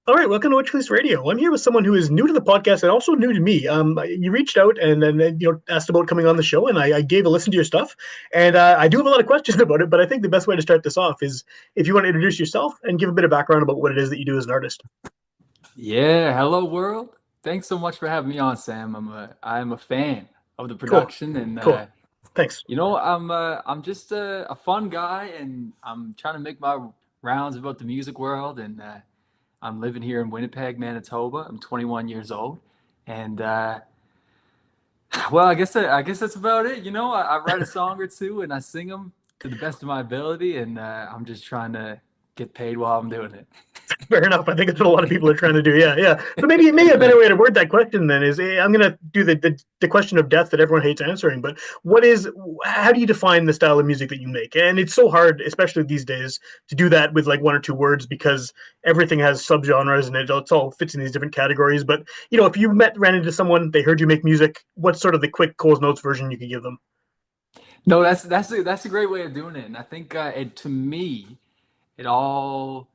All right, welcome to Witchpolice Radio. I'm here with someone who is new to the podcast and also new to me. You reached out and then asked about coming on the show, and I gave a listen to your stuff, and I do have a lot of questions about it. But I think the best way to start this off is if you want to introduce yourself and give a bit of background about what it is that you do as an artist. Yeah, hello world. Thanks so much for having me on, Sam. I'm a fan of the Cool, production, and cool. Thanks. I'm just a fun guy, and I'm trying to make my rounds about the music world, and I'm living here in Winnipeg, Manitoba. I'm 21 years old, and well, I guess that's about it. I write a song or two, and I sing them to the best of my ability, and I'm just trying to get paid while I'm doing it. Fair enough. I think that's what a lot of people are trying to do. Yeah, yeah. So maybe a better way to word that question then is I'm going to do the question of death that everyone hates answering. But how do you define the style of music that you make? And it's so hard, especially these days, to do that with like one or two words because everything has subgenres and it's all fits in these different categories. But if you ran into someone, they heard you make music, what's sort of the quick Cole's Notes version you could give them? No, that's a great way of doing it, and I think to me, it all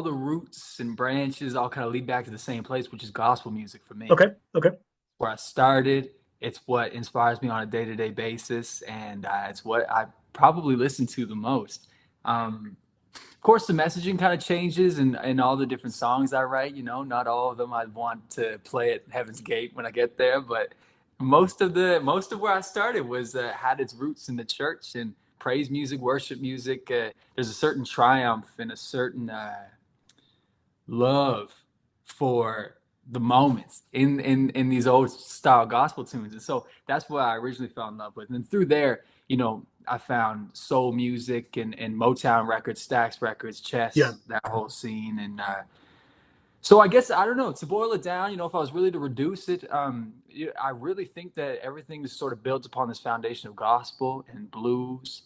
the roots and branches all kind of lead back to the same place, which is gospel music for me. Okay, okay, Where I started, it's what inspires me on a day-to-day basis, and it's what I probably listen to the most. Of course, the messaging kind of changes in all the different songs I write. Not all of them I want to play at Heaven's Gate when I get there, but most of where I started was had its roots in the church and praise music, worship music. There's a certain triumph and a certain love for the moments in these old style gospel tunes, and so that's what I originally fell in love with. And through there, I found soul music and Motown records, Stax records, yeah. Chess, that whole scene. And so I guess, I don't know, to boil it down, if I was really to reduce it, I really think that everything is sort of built upon this foundation of gospel and blues.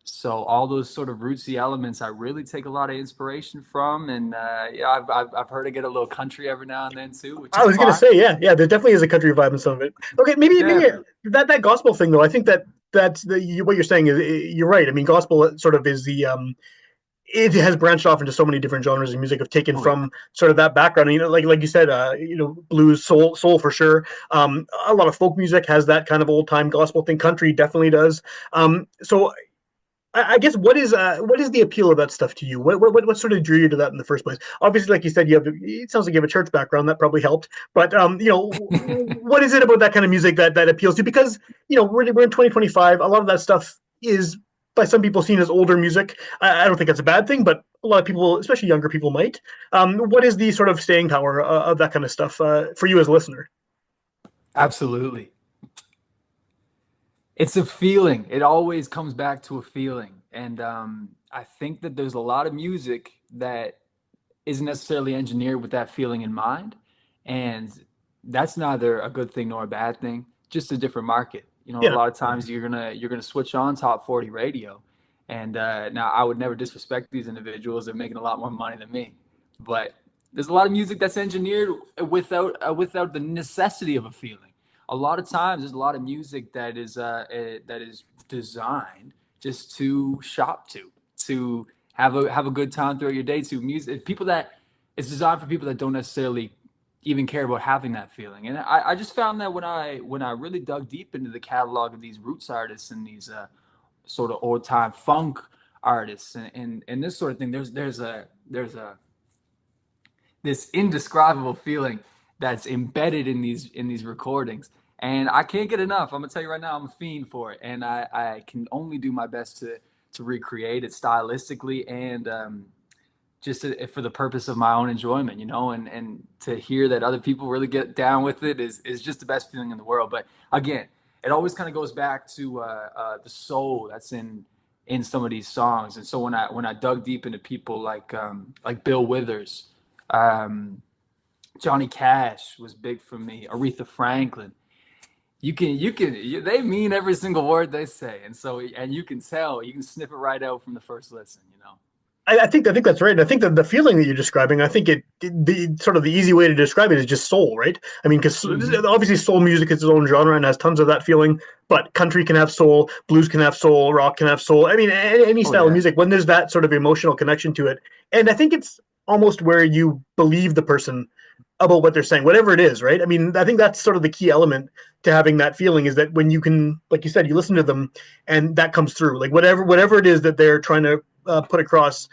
So all those sort of rootsy elements, I really take a lot of inspiration from. And yeah, I've heard it get a little country every now and then too, which I is was gonna fine. say, yeah, yeah. There definitely is a country vibe in some of it. Okay, maybe Definitely. that gospel thing though. I think that's what you're saying is you're right. I mean, gospel sort of is the it has branched off into so many different genres of music have taken Oh yeah. from sort of that background. Like you said, blues, soul for sure. A lot of folk music has that kind of old time gospel thing. Country definitely does. So I guess what is the appeal of that stuff to you? What sort of drew you to that in the first place? Obviously, like you said, it sounds like you have a church background that probably helped. But what is it about that kind of music that appeals to you? Because we're in 2025. A lot of that stuff is by some people seen as older music. I don't think that's a bad thing, but a lot of people, especially younger people, might. What is the sort of staying power of that kind of stuff for you as a listener? Absolutely. It's a feeling. It always comes back to a feeling. And I think that there's a lot of music that isn't necessarily engineered with that feeling in mind. And that's neither a good thing nor a bad thing, just a different market. A Yeah, lot of times you're gonna switch on top 40 radio. And now I would never disrespect these individuals. They're making a lot more money than me. But there's a lot of music that's engineered without the necessity of a feeling. A lot of times there's a lot of music that is designed just to shop to have a good time throughout your day. To music people that it's designed for people that don't necessarily even care about having that feeling. And I just found that when I really dug deep into the catalog of these roots artists and these sort of old time funk artists and this sort of thing, there's a this indescribable feeling that's embedded in these recordings. And I can't get enough. I'm gonna tell you right now, I'm a fiend for it, and I can only do my best to recreate it stylistically and just for the purpose of my own enjoyment, and to hear that other people really get down with it is just the best feeling in the world. But again, it always kind of goes back to the soul that's in some of these songs. And so when I dug deep into people like Bill Withers, um, Johnny Cash was big for me. Aretha Franklin. They mean every single word they say, and you can tell, you can sniff it right out from the first listen. I think that's right. And I think that the feeling that you're describing, I think the sort of the easy way to describe it is just soul, right? I mean, because Hmm. obviously soul music is its own genre and has tons of that feeling. But country can have soul, blues can have soul, rock can have soul. I mean, any Oh style of yeah. music when there's that sort of emotional connection to it, and I think it's almost where you believe the person about what they're saying, whatever it is, right? I mean, I think that's sort of the key element to having that feeling is that when you can, like you said, you listen to them and that comes through, like whatever it is that they're trying to put across,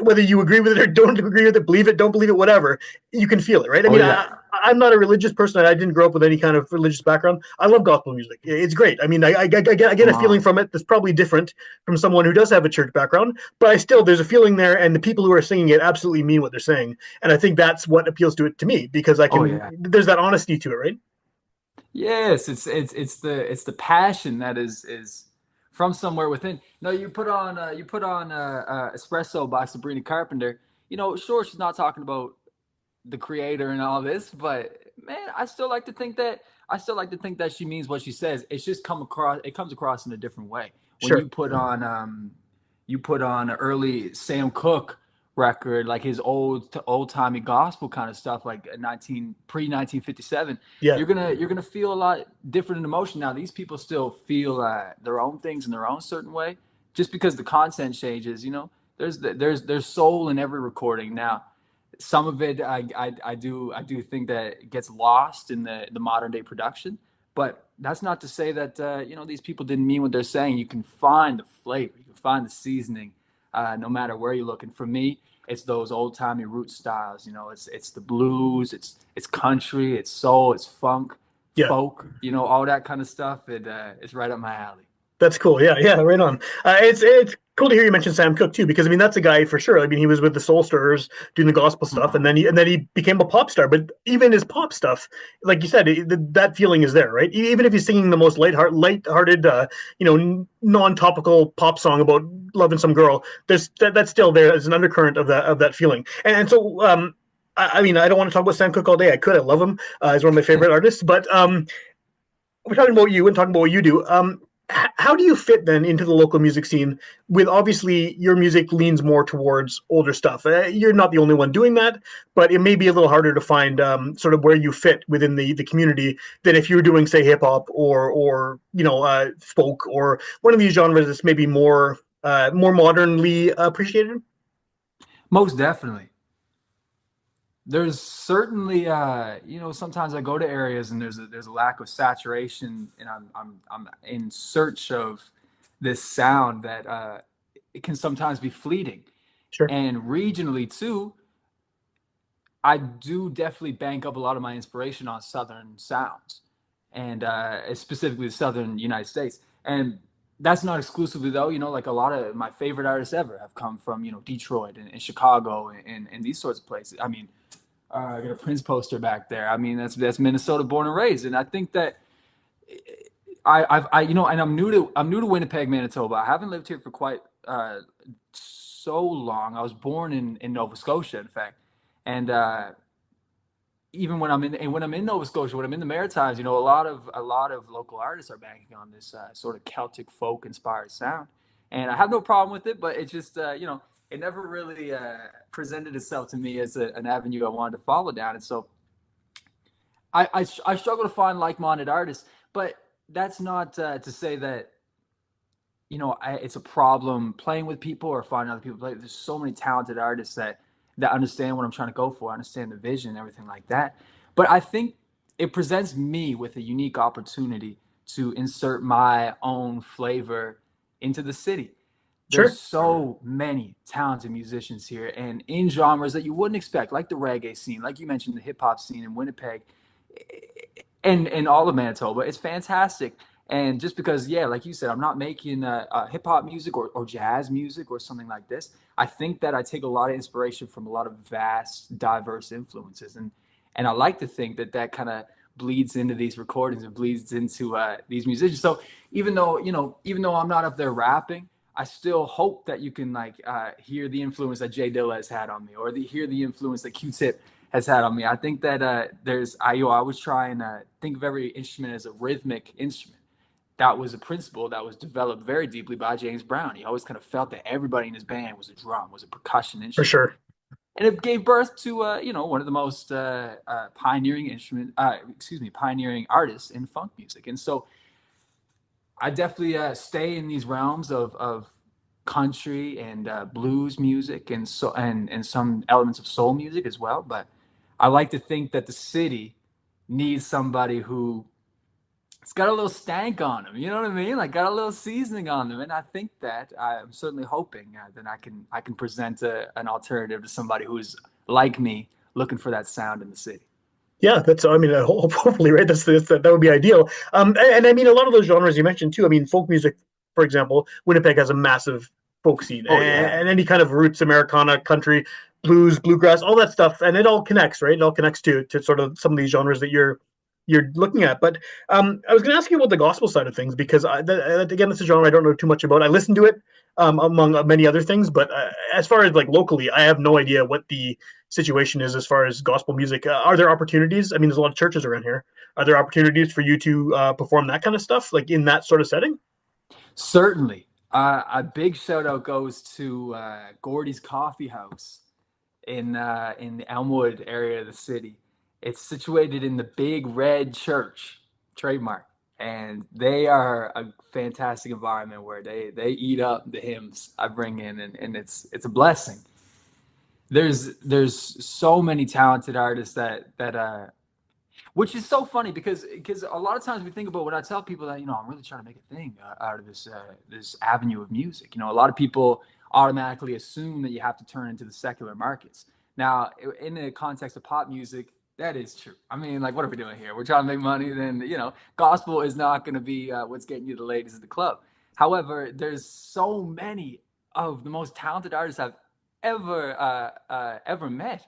whether you agree with it or don't agree with it, believe it, don't believe it, whatever, you can feel it, right? I Oh mean, yeah. I'm not a religious person. I didn't grow up with any kind of religious background. I love gospel music. It's great. I mean, I get a Come feeling on. from it that's probably different from someone who does have a church background, but I still, there's a feeling there, and the people who are singing it absolutely mean what they're saying. And I think that's what appeals to it to me because Oh yeah. there's that honesty to it, right? Yes, it's the passion that is from somewhere within. No, you put on Espresso by Sabrina Carpenter. Sure, she's not talking about the creator and all this, but man, I still like to think that she means what she says. It's just comes across in a different way. When Sure. you put on an early Sam Cooke record, like his old timey gospel kind of stuff, like 1957, Yeah. you're gonna feel a lot different in emotion. Now these people still feel their own things in their own certain way, just because the content changes. There's soul in every recording now. Some of it I do think that gets lost in the modern day production, but that's not to say that these people didn't mean what they're saying. You can find the flavor, you can find the seasoning, no matter where you look. And for me, it's those old timey root styles. It's the blues, it's country, it's soul, it's funk, Yeah. folk. All that kind of stuff. It's right up my alley. That's cool. Yeah, yeah, right on. It's cool to hear you mention Sam Cooke too, because I mean that's a guy for sure. I mean he was with the Soul Stirrers doing the gospel stuff, and Mhm. then he became a pop star. But even his pop stuff, like you said, that feeling is there, right? Even if he's singing the most lighthearted, non-topical pop song about loving some girl, that's still there as an undercurrent of that feeling. And so, I mean, I don't want to talk about Sam Cooke all day. I could. I love him. He's one of my favorite artists. But we're talking about you and talking about what you do. How do you fit then into the local music scene? With obviously your music leans more towards older stuff. You're not the only one doing that, but it may be a little harder to find sort of where you fit within the community than if you're doing say hip hop or folk or one of these genres that's maybe more modernly appreciated. Most definitely. There's certainly, sometimes I go to areas and there's a lack of saturation, and I'm in search of this sound that it can sometimes be fleeting. Sure. And regionally too, I do definitely bank up a lot of my inspiration on Southern sounds, and specifically the Southern United States. And that's not exclusively though. Like a lot of my favorite artists ever have come from Detroit and Chicago and these sorts of places. I mean, I got a Prince poster back there. I mean, that's Minnesota born and raised, and I think that and I'm new to Winnipeg, Manitoba. I haven't lived here for quite so long. I was born in Nova Scotia, in fact, and even when I'm in Nova Scotia, when I'm in the Maritimes, a lot of local artists are banking on this sort of Celtic folk inspired sound, and I have no problem with it. But it just it never really presented itself to me as an avenue I wanted to follow down, and so I struggle to find like-minded artists. But that's not to say that it's a problem playing with people or finding other people play. There's so many talented artists that understand what I'm trying to go for, understand the vision, everything like that. But I think it presents me with a unique opportunity to insert my own flavor into the city. There's Sure. so many talented musicians here, and in genres that you wouldn't expect, like the reggae scene, like you mentioned, the hip hop scene in Winnipeg, and all of Manitoba. It's fantastic. And just because, yeah, like you said, I'm not making hip hop music or jazz music or something like this. I think that I take a lot of inspiration from a lot of vast, diverse influences, and I like to think that that kind of bleeds into these recordings and bleeds into these musicians. So even though I'm not up there rapping, I still hope that you can hear the influence that Jay Dilla has had on me, or hear the influence that Q-Tip has had on me. I think that I always try and think of every instrument as a rhythmic instrument. That was a principle that was developed very deeply by James Brown. He always kind of felt that everybody in his band was a drum, was a percussion For instrument, sure. and it gave birth to one of the most pioneering artists in funk music. And so I definitely stay in these realms of country and blues music and some elements of soul music as well. But I like to think that the city needs somebody who it's got a little stank on them. You know what I mean? Like got a little seasoning on them. And I think that I'm certainly hoping that I can present an alternative to somebody who is like me, looking for that sound in the city. Yeah, that's. I mean, hopefully, right. That would be ideal. And I mean, a lot of those genres you mentioned too. I mean, folk music, for example, Winnipeg has a massive folk scene, Oh yeah. and any kind of roots, Americana, country, blues, bluegrass, all that stuff, and it all connects, right? It all connects to sort of some of these genres that you're looking at. But I was going to ask you about the gospel side of things because again, this is a genre I don't know too much about. I listen to it among many other things, but as far as like locally, I have no idea what the situation is as far as gospel music. Are there opportunities? I mean, there's a lot of churches around here. Are there opportunities for you to perform that kind of stuff, like in that sort of setting? Certainly. A big shout out goes to Gordy's Coffee House in the Elmwood area of the city. It's situated in the Big Red Church, trademark, and they are a fantastic environment where they eat up the hymns I bring in, and it's a blessing. There's so many talented artists that which is so funny because a lot of times we think about when I tell people that I'm really trying to make a thing out of this avenue of music. A lot of people automatically assume that you have to turn into the secular markets. Now, in the context of pop music, that is true. I mean, like, what are we doing here? We're trying to make money. Then gospel is not going to be what's getting you the ladies at the club. However, there's so many of the most talented artists I've ever met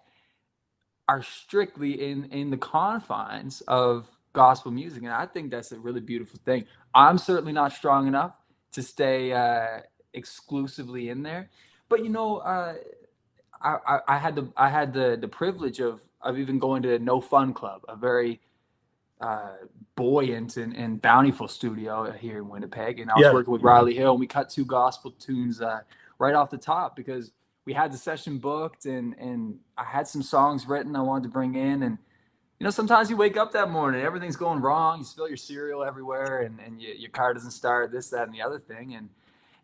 are strictly in the confines of gospel music, and I think that's a really beautiful thing. I'm certainly not strong enough to stay exclusively in there, but I had the privilege of even going to No Fun Club, a very buoyant and bountiful studio here in Winnipeg, and I was Yeah, working with Riley Hill, and we cut two gospel tunes right off the top because we had the session booked, and I had some songs written I wanted to bring in, and sometimes you wake up that morning, everything's going wrong, you spill your cereal everywhere, and your car doesn't start, this, that, and the other thing,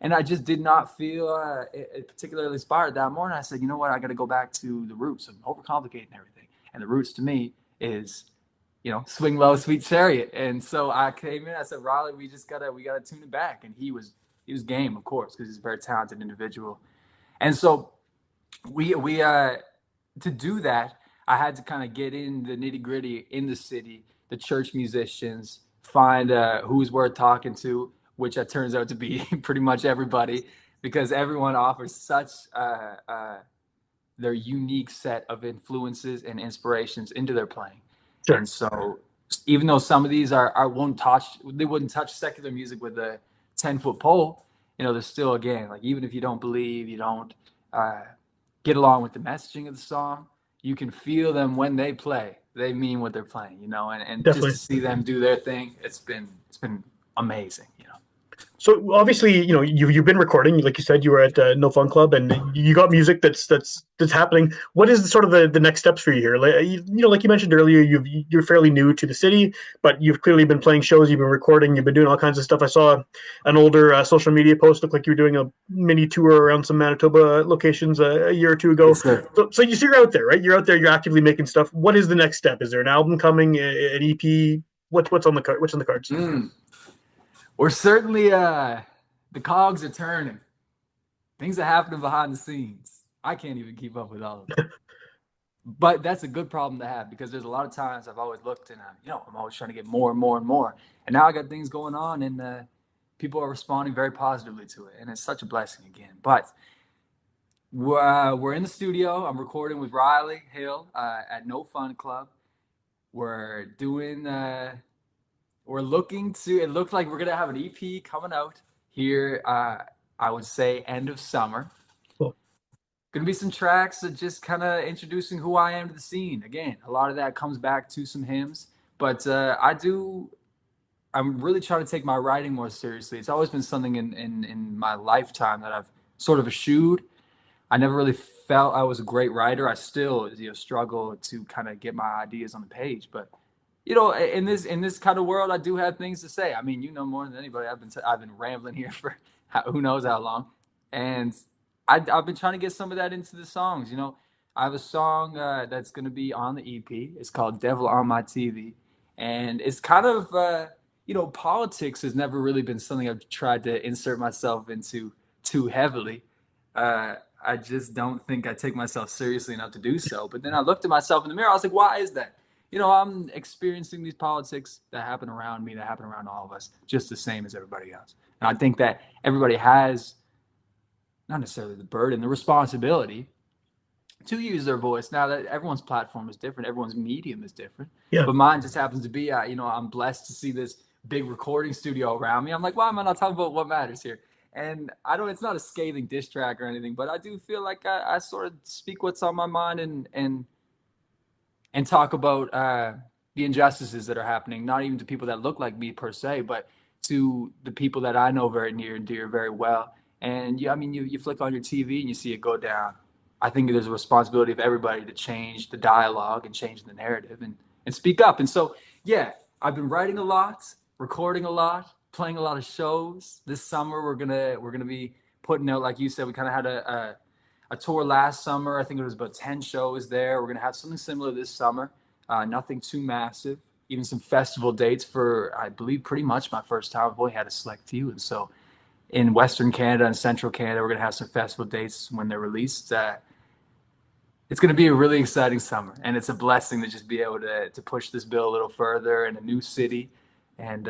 and I just did not feel particularly inspired that morning. I said, you know what, I got to go back to the roots. I'm overcomplicating everything, and the roots to me is swing low, sweet chariot. And so I came in, I said, Riley, we gotta tune it back. And he was game, of course, because he's a very talented individual. And so we to do that, I had to kind of get in the nitty gritty in the city, the church musicians, find who's worth talking to, which turns out to be pretty much everybody, because everyone offers such their unique set of influences and inspirations into their playing. sure. And so even though some of these are wouldn't touch secular music with a 10-foot pole, there's still, again, like, even if you don't believe, you don't uh, get along with the messaging of the song, you can feel them when they play. They mean what they're playing, and just to Definitely. see them do their thing, it's been amazing. So obviously, you've been recording, like you said, you were at No Fun Club, and you got music that's happening. What is sort of the next steps for you here? Like, like you mentioned earlier, you're fairly new to the city, but you've clearly been playing shows, you've been recording, you've been doing all kinds of stuff. I saw an older social media post, looked like you were doing a mini tour around some Manitoba locations a year or two ago. Yes, sir. So you're out there, right? You're out there, you're actively making stuff. What is the next step? Is there an album coming, an EP? What's on the card? What's on the cards? We're certainly the cogs are turning. Things are happening behind the scenes. I can't even keep up with all of it. But that's a good problem to have, because there's a lot of times I've always looked and I'm always trying to get more and more and more. And now I got things going on, and people are responding very positively to it, and it's such a blessing again. But we're in the studio. I'm recording with Riley Hill at No Fun Club. We're doing. We're looking to. It looks like we're gonna have an EP coming out here. I would say end of summer. Cool. Gonna be some tracks that just kind of introducing who I am to the scene. Again, a lot of that comes back to some hymns, but I'm really trying to take my writing more seriously. It's always been something in my lifetime that I've sort of eschewed. I never really felt I was a great writer. I still struggle to kind of get my ideas on the page, but in this kind of world, I do have things to say. I mean, more than anybody. I've been rambling here for who knows how long. And I've been trying to get some of that into the songs. I have a song that's going to be on the EP. It's called Devil on My TV. And it's kind of, politics has never really been something I've tried to insert myself into too heavily. I just don't think I take myself seriously enough to do so. But then I looked at myself in the mirror. I was like, why is that? I'm experiencing these politics that happen around me, that happen around all of us, just the same as everybody else. And I think that everybody has not necessarily the burden, the responsibility to use their voice. Now that everyone's platform is different, everyone's medium is different, Yeah. but mine just happens to be, I'm blessed to see this big recording studio around me. I'm like, why am I not talking about what matters here? And I don't. It's not a scathing diss track or anything, but I do feel like I sort of speak what's on my mind and talk about the injustices that are happening, not even to people that look like me per se, but to the people that I know very near and dear very well. And yeah, I mean, you flick on your TV and you see it go down. I think there's a responsibility of everybody to change the dialogue and change the narrative and speak up. And so, yeah, I've been writing a lot, recording a lot, playing a lot of shows. This summer we're gonna be putting out, like you said, we kind of had a tour last summer. I think it was about 10 shows there. We're gonna have something similar this summer. Nothing too massive. Even some festival dates for, I believe, pretty much my first time. I've only had a select few, and so in Western Canada and Central Canada, we're gonna have some festival dates when they're released. It's going to be a really exciting summer, and it's a blessing to just be able to push this bill a little further in a new city and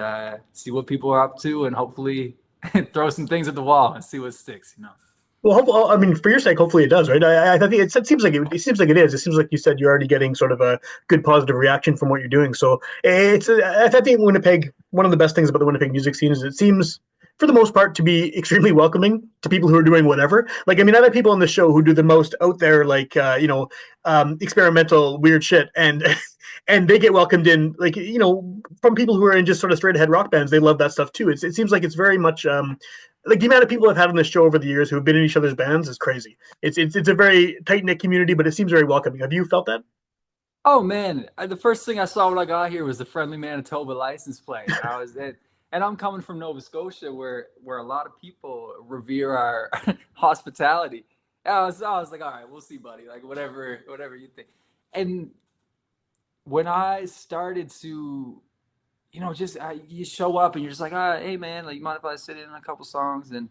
see what people are up to, and hopefully throw some things at the wall and see what sticks. Well, I mean, for your sake, hopefully it does, right? I think it seems like it seems like it is. It seems like you said you're already getting sort of a good positive reaction from what you're doing. So I think Winnipeg. One of the best things about the Winnipeg music scene is it seems, for the most part, to be extremely welcoming to people who are doing whatever. Like, I mean, I've had people on the show who do the most out there, like experimental weird shit, and and they get welcomed in, like from people who are in just sort of straight ahead rock bands. They love that stuff too. It seems like it's very much like the amount of people I've had on this show over the years who have been in each other's bands is crazy. It's a very tight knit community, but it seems very welcoming. Have you felt that? Oh man, the first thing I saw when I got here was the friendly Manitoba license plate. I was it, and I'm coming from Nova Scotia, where a lot of people revere our hospitality. I was like, all right, we'll see, buddy. Like whatever you think. And when I started to, just you show up and you're just like, hey man, like you mind if I sit in a couple songs? And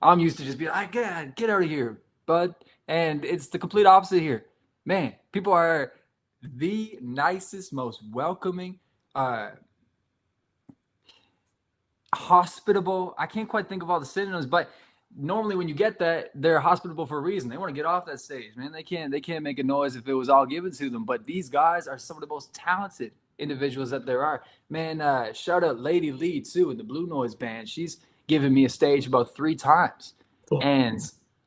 I'm used to just being like, get out of here, bud. And it's the complete opposite here, man. People are the nicest, most welcoming, uh, hospitable. I can't quite think of all the synonyms, but normally when you get that, they're hospitable for a reason. They want to get off that stage, man. They can't make a noise if it was all given to them. But these guys are some of the most talented individuals that there are. Man, shout out Lady Lee too in the Blue Noise band. She's given me a stage about 3 times, Cool. and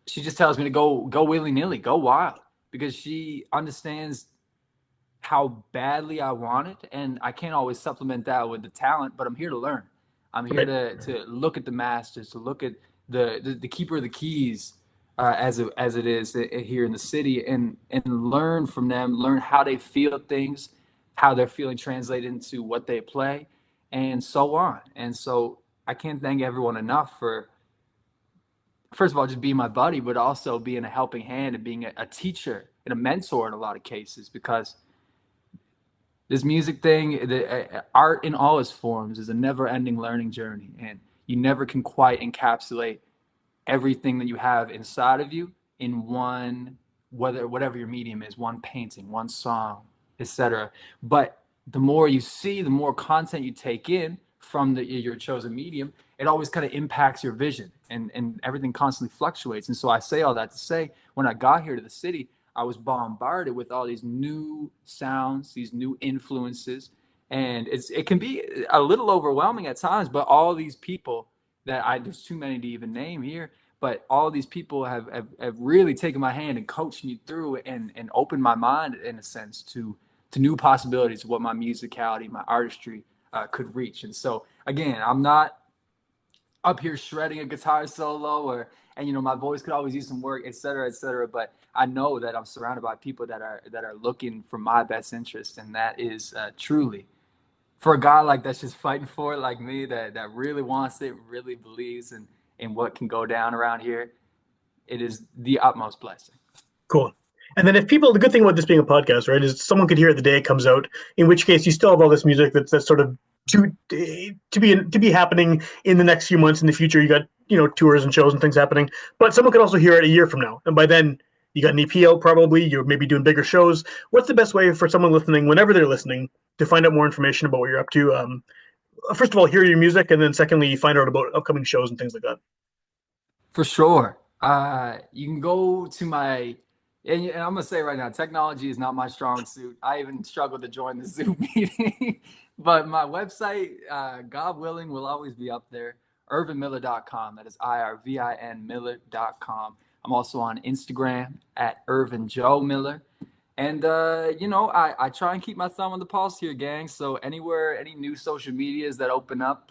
she just tells me to go willy nilly, go wild, because she understands how badly I want it, and I can't always supplement that with the talent. But I'm here to learn. I'm here Right. to look at the masters, to look at the keeper of the keys, as it is here in the city, and learn from them, learn how they feel things, how they're feeling translated into what they play, and so on. And so I can't thank everyone enough for, first of all, just being my buddy, but also being a helping hand and being a teacher and a mentor in a lot of cases, because this music thing, the art in all its forms, is a never-ending learning journey, and you never can quite encapsulate everything that you have inside of you in one, whatever your medium is, one painting, one song, etc. But the more you see, the more content you take in from your chosen medium, it always kind of impacts your vision, and everything constantly fluctuates. And so I say all that to say, when I got here to the city, I was bombarded with all these new sounds, these new influences, and it can be a little overwhelming at times. But all these people that there's too many to even name here, but all these people have really taken my hand and coached me through and opened my mind in a sense to new possibilities of what my musicality, my artistry could reach. And so again, I'm not up here shredding a guitar solo, and my voice could always use some work, et cetera, et cetera. But I know that I'm surrounded by people that are looking for my best interest, and that is truly, for a guy like that's just fighting for it, like me, that really wants it, really believes in what can go down around here. it is the utmost blessing. Cool. And then if people, the good thing about this being a podcast, right, is someone could hear it the day it comes out. In which case, you still have all this music that's sort of to be happening in the next few months in the future. You got tours and shows and things happening, but someone could also hear it a year from now, and by then you got an EP out. Probably you're maybe doing bigger shows. What's the best way for someone listening, whenever they're listening, to find out more information about what you're up to? First of all, hear your music, and then secondly, find out about upcoming shows and things like that. For sure. You can go to my, and I'm gonna say right now, technology is not my strong suit. I even struggle to join the Zoom meeting, but my website, God willing, will always be up there. IrvinMiller.com. That is IRVIN Miller.com. I'm also on Instagram at Irvin Joe Miller. And I try and keep my thumb on the pulse here, gang. So anywhere, any new social medias that open up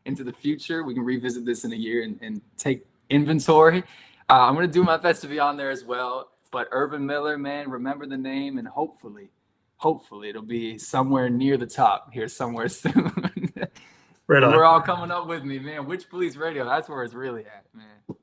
into the future, we can revisit this in a year and take inventory. I'm gonna do my best to be on there as well. But Irvin Miller, man, remember the name, and hopefully it'll be somewhere near the top here somewhere soon. Right And on. we're all coming up with me, man. Witchpolice Radio, that's where it's really at, man.